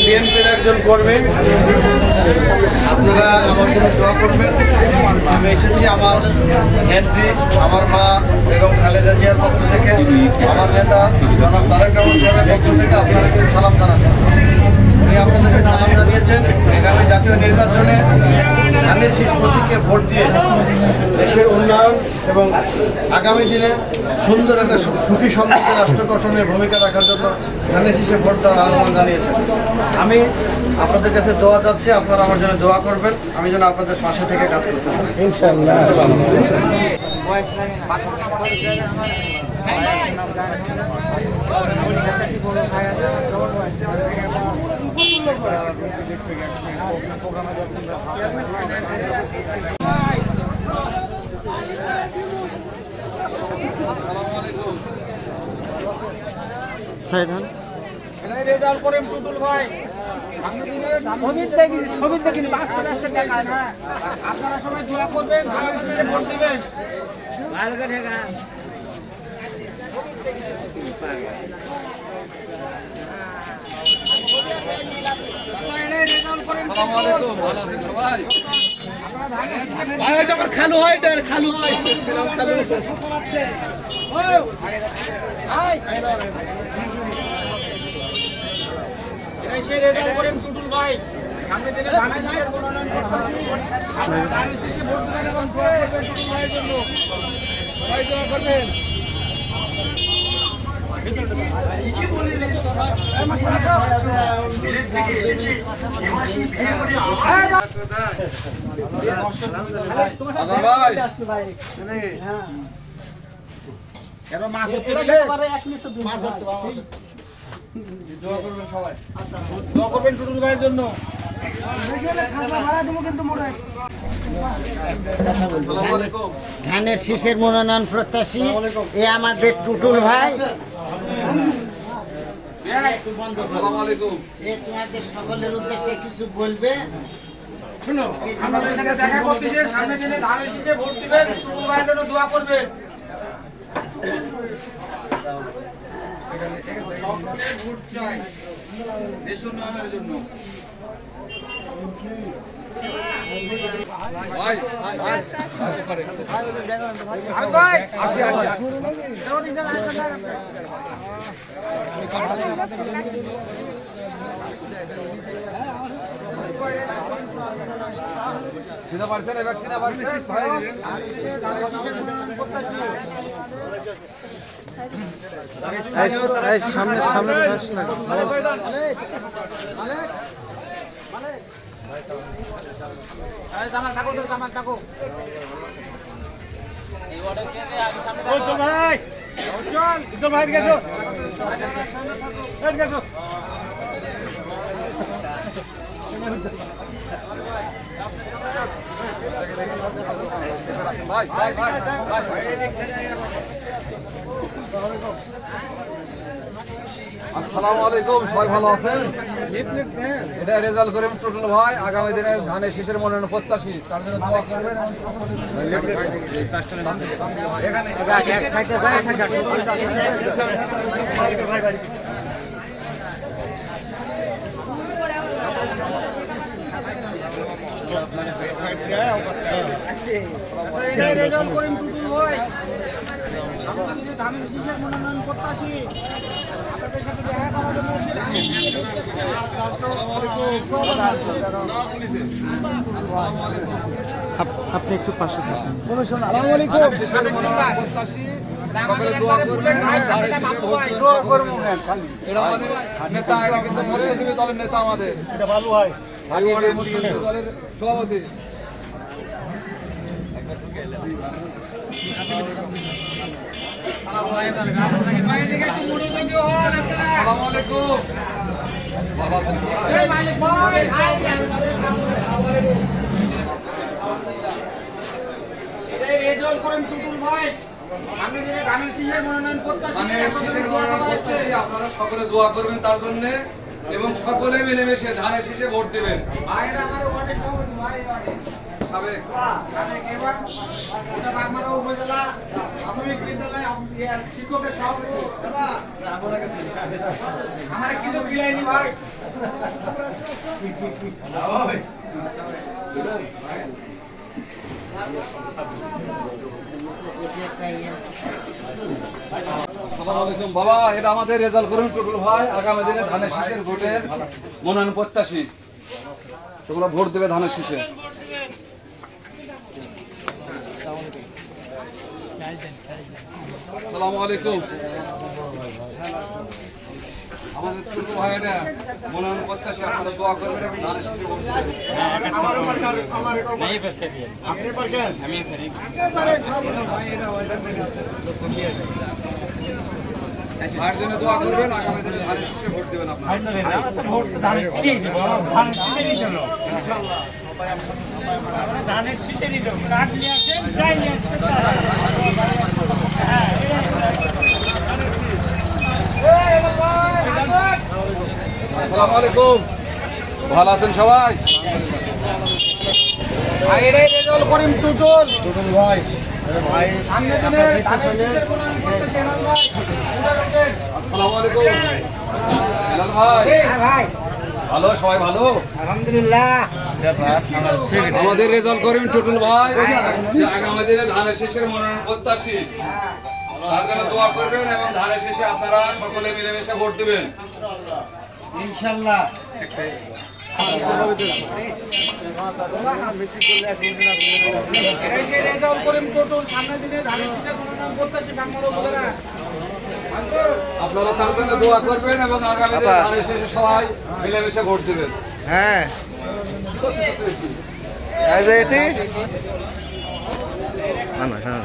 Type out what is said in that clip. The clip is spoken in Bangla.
বিএনপির একজন কর্মী। আপনারা আমার জন্য দোয়া করবেন। আমি এসেছি আমার নেত্রী, আমার মা বেগম খালেদা জিয়ার পক্ষ থেকে, আমার নেতা জনাব তারেক রহমান সাহেবের পক্ষ থেকে আপনাদেরকে সালাম জানাবেন। উনি আপনাদেরকে সালাম জানিয়েছেন আগামী জাতীয় নির্বাচনে ধানের শীষ প্রতীককে ভোট দিয়ে দেশের উন্নয়ন এবং আগামী দিনে সুন্দর একটা সুখী সমৃদ্ধ রাষ্ট্র গঠনে ভূমিকা রাখার জন্য ধানের শীষে ভোট দেওয়ার আহ্বান জানিয়েছেন। আমি আপনাদের কাছে দোয়া চাচ্ছি, আপনারা আমার জন্য দোয়া করবেন, আমি যেন আপনাদের পাশে থেকে কাজ করতে পারি ইনশাআল্লাহ। আপনারা সবাই দোয়া করবেন, ভোট দিবেন। খালু হয় খালু হয় টুটুল ভাই সামনে দিনে ধানের শীষের মনোনয়ন করতেছি। আপনারা ধানের শীষে ভোট দিবেন এবং দোয়া করবেন টুটুল ভাইয়ের জন্য। সবাই দোয়া করবেন। দোয়া করবেন সবাই, দোয়া করবেন টুটুল ভাইয়ের জন্য। ধানের শীষের মনোনয়ন প্রত্যাশী এ আমাদের টুটুল ভাই। এ তোমাদের সকলের উদ্দেশ্যে কিছু বলবে। আমাদের সাথে দেখা করতেছে, সামনে দিনে ধানের শীষে ভোট দিবেন, টুটুল ভাইয়ের জন্য দোয়া করবেন। দেশ উন্নয়নের জন্য চিনা পারছেন এবার চিনা পারছেন ভাই সামনে সামনে আসসালামু আলাইকুম, সবাই ভালো আছেন? এটা রেজাল্ট করে টুটুল ভাই আগামী দিনে ধানের শীষের মনোনয়ন প্রত্যাশী, তার জন্য দোয়া করবেন। ধানের শীষের মনোনয়ন প্রত্যাশী আপনাদের সাথে দেখা করার জন্য আপনি একটু পাশে থাকুন। নেতা এটা কিন্তু মৎস্যজীবী দলের নেতা, আমাদের মৎস্যজীবী দলের সভাপতি। আসসালামু আলাইকুম, ভালো আছেন? রেজাল্ট করেন টুটুল ভাই, আপনি যে ধানের শীষের মনোনয়ন প্রত্যাশী, আপনারা সকলে দোয়া করবেন তার জন্য এবং সকলে মিলেমিশে ধানের শীষে ভোট দিবেন। সাবেক উপজেলা প্রাথমিক বিদ্যালয় শিক্ষকের সভাপতি আমার কিছু খিলাইনি ভাই। আসসালামু আলাইকুম বাবা, এটা আমাদের রেজাল্ট করুন টুটুল ভাই, আগামী দিনে ধানের শীষের ভোটের মনোনয়ন প্রত্যাশী, তোমরা ভোট দেবে ধানের শীষে। আসসালামু আলাইকুম, আমাদের টুটুল ভাই এটা মনোনয়ন প্রত্যাশী, আপনারা দোয়া করবেন এবং ধানের শীষে ভোট দেবেন। ভাইয়ের জন্য দোয়া করবেন, আগামী দিনে ধানের শীষে ভোট দেবেন আপনারা। ধানের শীষে দিল কাঠ নিয়ে আসেন যাই নিয়ে আসেন আসসালামু আলাইকুম, ভালো আছেন সবাই? এটাই রেজাল্ট করিম টুটুল টুটুল ভাই ভাই সামনে দিনে ধানের শীষের মনোনয়ন করতেছে হেলাল ভাই আসসালামু আলাইকুম হেলাল ভাই, ভাই ভালো সবাই ভালো? আলহামদুলিল্লাহ আমাদের রেজাল্ট করেন টুটুল ভাই, যে আগামী দিনে ধানের শীষের মনোনয়ন প্রত্যাশী, তার জন্য দোয়া করবেন এবং ধানের শীষে আপনারা সকলে মিলেমিশে ভোট দিবেন ইনশাআল্লাহ এই যে রেজাল্ট করিম টুটুল সামনে দিনে ধানের শীষের মনোনয়ন করতেছে বাংলার উপজেলা আপনারা তার জন্য দোয়া করবেন এবং আগামী দিনে ধানের শীষে সবাই মিলেমিশে ভোট দিবেন। হ্যাঁ এই যে এটি না না হ্যাঁ